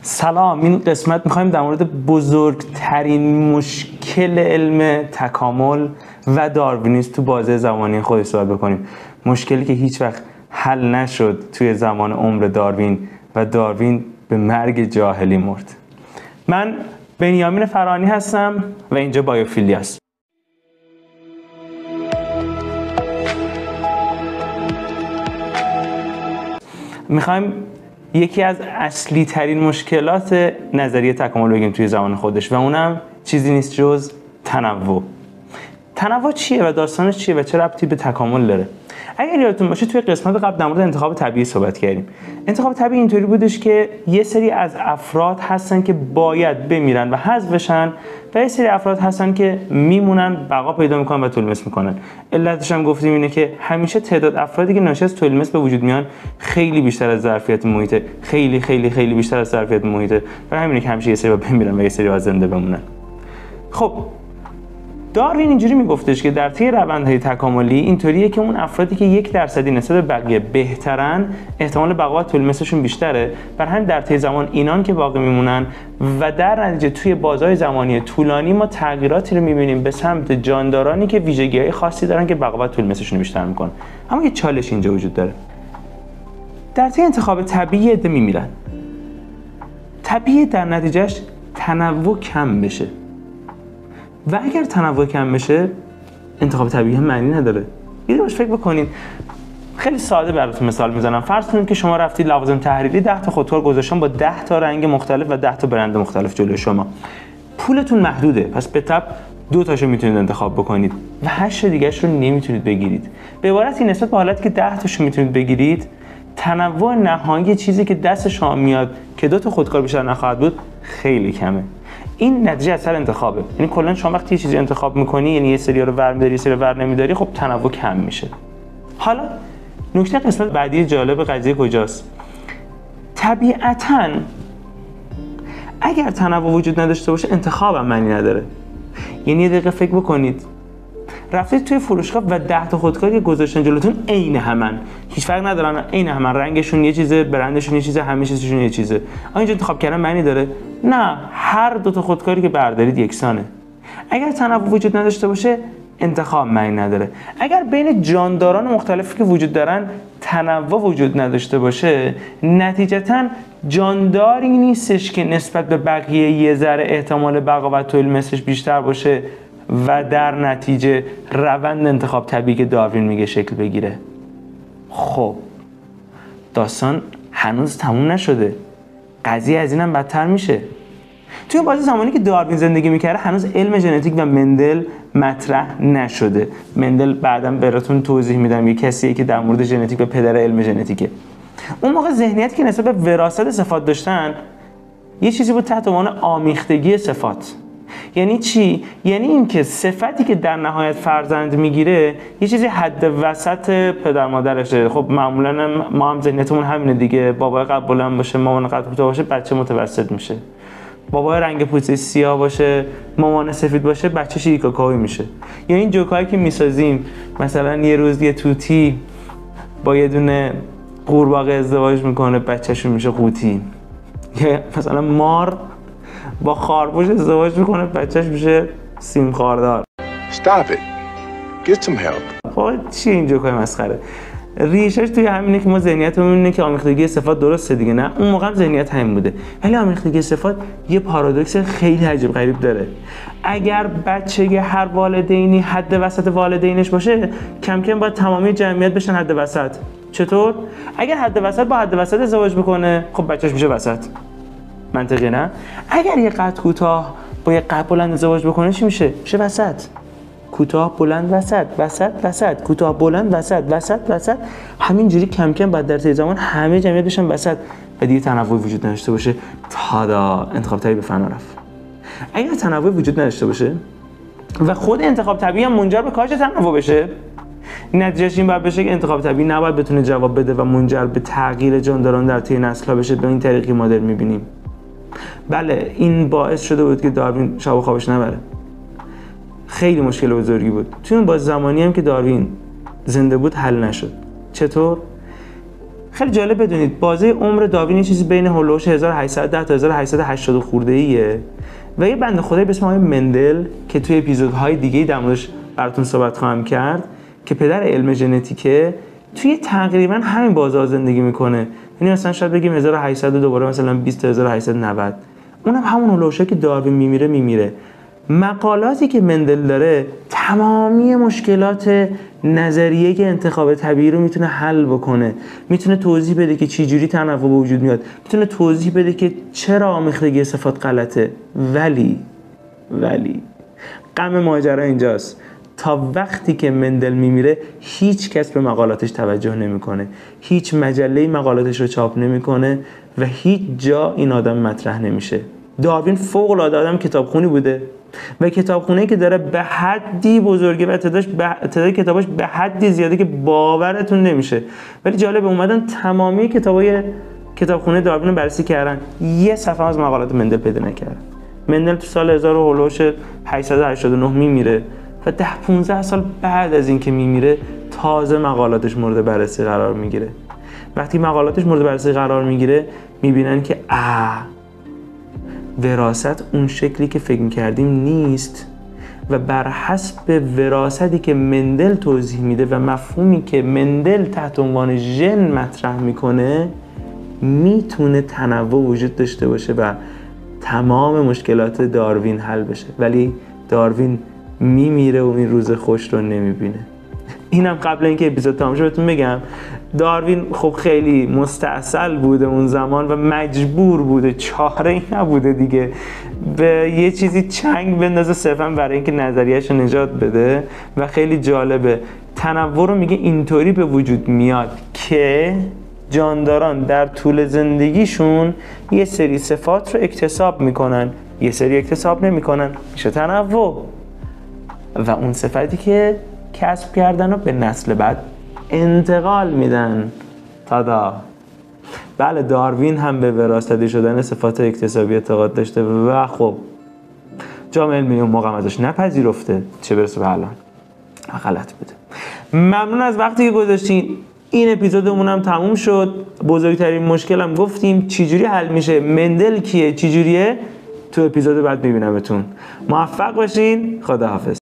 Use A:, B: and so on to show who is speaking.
A: سلام، این قسمت میخوایم در مورد بزرگترین مشکل علم تکامل و داروینیسم تو بازه زمانی خودش صحبت بکنیم. مشکلی که هیچ وقت حل نشد توی زمان عمر داروین و داروین به مرگ جاهلی مرد. من بنیامین فرانی هستم و اینجا بایوفیلیاست. میخوایم یکی از اصلی ترین مشکلات نظریه تکامل بگیم توی زمان خودش و اونم چیزی نیست جز تنوع. تنوع چیه و داستانش چیه و چه ربطی به تکامل داره؟ اگر یادتون باشه توی قسمت قبل در مورد انتخاب طبیعی صحبت کردیم. انتخاب طبیعی اینطوری بودش که یه سری از افراد هستن که باید بمیرن و حذف بشن و یه سری افراد هستن که میمونن، بقا پیدا میکنن و تولید مثل میکنن. علتش هم گفتیم اینه که همیشه تعداد افرادی که ناشی از تولید مثل به وجود میان خیلی بیشتر از ظرفیت محیط، خیلی بیشتر از ظرفیت محیط و همینه که همیشه یه سری بمیرن و یه سری زنده بمونن. خب داروین اینجوری میگفتش که در طی روندهای تکاملی اینطوریه که اون افرادی که 1% نسبت به بقیه بهترن، احتمال بقا و تولید مثلشون بیشتره. برای همین در طی زمان اینان که باقی میمونن و در نتیجه توی بازهای زمانی طولانی ما تغییراتی رو میبینیم به سمت جاندارانی که ویژگی‌های خاصی دارن که بقا و تولید مثلشون بیشتر میکنن. اما یه چالش اینجا وجود داره. در طی انتخاب طبیعی عده میمیرن. طبیعی در نتیجهش تنوع کم بشه. و اگر تنوع کم بشه انتخاب طبیعی هم معنی نداره. یه دقیقه فکر بکنین. خیلی ساده براتون مثال میزنم. فرض کنید که شما رفتید لوازم تحریری 10 تا خودکار گذاشتن با 10 تا رنگ مختلف و 10 تا برند مختلف جلوی شما. پولتون محدوده، پس به تبع 2 تاشو میتونید انتخاب بکنید و 8 دیگه‌اش رو نمیتونید بگیرید. به عبارتی نسبت به حالتی که 10 تاشو میتونید بگیرید، تنوع نهایی چیزی که دست شما میاد که 2 تا خودکار بیشتر نخواهد بود خیلی کمه. این نتیجه اثر انتخابه. یعنی کلا شما وقتی یه چیزی انتخاب میکنی، یعنی یه سری رو ور می‌داری، یه سری رو ور نمی‌داری، خب تنوع کم میشه. حالا نکته قسمت بعدی جالب قضیه کجاست؟ طبیعتاً اگر تنوع وجود نداشته باشه انتخاب هم معنی نداره. یعنی یه دقیقه فکر بکنید. رفتید توی فروشگاه و 10 تا خودکاری گذاشتن جلوتون عین همن. هیچ فرق ندارن، عین همن، رنگشون یه چیزه، برندشون یه چیزه، همه چیزشون یه چیزه. آیا اینجا انتخاب کردن معنی داره؟ نه، هر 2 تا خودکاری که بردارید یکسانه. اگر تنوع وجود نداشته باشه انتخاب معنی نداره. اگر بین جانداران مختلفی که وجود دارن تنوع وجود نداشته باشه، نتیجتاً جانداری نیستش که نسبت به بقیه یه ذره احتمال بقا و تولید مثلش بیشتر باشه و در نتیجه روند انتخاب طبیعی که داروین میگه شکل بگیره. خب داستان هنوز تموم نشده. قضیه از اینم بدتر میشه. توی بازه زمانی که داروین زندگی میکرده هنوز علم ژنتیک و مندل مطرح نشده. مندل بعداً براتون توضیح میدم، یه کسیه که در مورد ژنتیک به پدر علم ژنتیکه. اون موقع ذهنیتی که نسبت به وراثت صفات داشتن یه چیزی بود تحت عنوان آمیختگی صفات. یعنی چی؟ یعنی اینکه صفتی که در نهایت فرزند میگیره یه چیزی حد وسط پدر مادرشه. خب معمولا ما هم ذهنیتمون همینه دیگه. بابای قد بلند باشه، مامان قد کوتاه باشه، بچه متوسط میشه. بابای رنگ پوسته سیاه باشه، مامان سفید باشه، بچه شیری کاکائویی میشه. یا این جوکایی که میسازیم، مثلا یه روز یه توتی با یه دونه قورباغه ازدواج میکنه، بچه‌شون میشه قوطی. یا مثلا مار با خارگوش ازدواج میکنه، بچهش میشه سیم خاردار.
B: Stop it. Get some help.
A: خب چیه این جوکای مسخره؟ ریشش توی همینه که ما ذهنیتمون اینه که آمیختگی صفات درسته دیگه. نه، اون موقع هم ذهنیت همین بوده. ولی آمیختگی صفات یه پارادوکس خیلی عجیب غریب داره. اگر بچه هر والدینی حد وسط والدینش باشه، کم کم باید تمامی جمعیت بشن حد وسط. چطور؟ اگر حد وسط با حد وسط ازدواج بکنه، خب بچهش میشه وسط. منطقی نه؟ اگر یه قد کوتاه با یه قد بلند ازدواج بکنه چی میشه؟ میشه وسط. کوتاه بلند وسط، کوتاه بلند وسط. همینجوری کم کم بعد در طی زمان همه جمعیت بشن وسط و دیگه تنوع وجود نداشته باشه. تادا، انتخاب طبیعی به فنا رفت. اگر تنوع وجود نداشته باشه و خود انتخاب طبیعی هم منجر به کاهش تنوع بشه، نتیجهش این باید بشه که انتخاب طبیعی نباید بتونه جواب بده و منجر به تغییر جانداران در طی نسل‌ها بشه به این طریقی ما داریم می‌بینیم. بله، این باعث شده بود که داروین شب خوابش نبره. خیلی مشکل بزرگی بود. توی اون باز زمانی هم که داروین زنده بود حل نشد. چطور؟ خیلی جالب بدونید بازه عمر داروین یه چیزی بین هولوش 1810 تا 1880 خورده‌ایه و یه بنده خدایی به اسم آقای مندل که توی اپیزودهای دیگه‌ای در موردش براتون صحبت خواهم کرد که پدر علم ژنتیکه، توی تقریبا همین بازه زندگی میکنه. یعنی مثلا شاید بگیم 1800 دوباره مثلا 20 تا 1890، اونم همون هولوشه که داروین میمیره. مقالاتی که مندل داره تمامی مشکلات نظریه انتخاب طبیعی رو میتونه حل بکنه، میتونه توضیح بده که چی جوری تنوع به وجود میاد، میتونه توضیح بده که چرا آمیختگی صفات غلطه. ولی غم ماجرا اینجاست، تا وقتی که مندل میمیره هیچ کس به مقالاتش توجه نمیکنه، هیچ مجله‌ای مقالاتش رو چاپ نمیکنه و هیچ جا این آدم مطرح نمیشه. داروین فوق‌العاده آدم کتابخونی بوده و کتابخونه‌ای که داره به حدی بزرگه و تعداد کتاباش به حدی زیاده که باورتون نمیشه. ولی جالب اومدن تمامی کتابخونه داروین رو بررسی کردن، یه صفحه از مقالات مندل پیدا نکردن. مندل تو سال 1889 میمیره و 10-15 سال بعد از اینکه میمیره تازه مقالاتش مورد بررسی قرار میگیره. وقتی مقالاتش مورد بررسی قرار میگیره میبینن که وراثت اون شکلی که فکر میکردیم نیست و بر حسب وراثتی که مندل توضیح میده و مفهومی که مندل تحت عنوان ژن مطرح میکنه میتونه تنوع وجود داشته باشه و تمام مشکلات داروین حل بشه. ولی داروین میمیره و این روز خوش رو نمیبینه. اینم قبل اینکه اپیزود تمام شه بهتون بگم داروین خب خیلی مستعسل بوده اون زمان و مجبور بوده، چاره‌ای نبوده دیگه، به یه چیزی چنگ بندازه صرفا برای اینکه نظریه‌اش رو نجات بده. و خیلی جالبه تنوع رو میگه اینطوری به وجود میاد که جانداران در طول زندگیشون یه سری صفات رو اکتساب میکنن، یه سری اکتساب نمیکنن، میشه تنوع. و اون صفتی که کسب کردن رو به نسل بعد انتقال میدن. تادا! بله داروین هم به وراثتی شدن صفات اکتسابی اعتقاد داشته و خب جامعه علمی اون موقع ازش نپذیرفته، چه برسه به الان. غلط بوده. ممنون از وقتی که گذاشتین. این اپیزودمون هم تموم شد. بزرگترین مشکلم گفتیم چجوری حل میشه، مندل کیه، چجوریه، تو اپیزود بعد میبینمتون. موفق باشین. خداحافظ.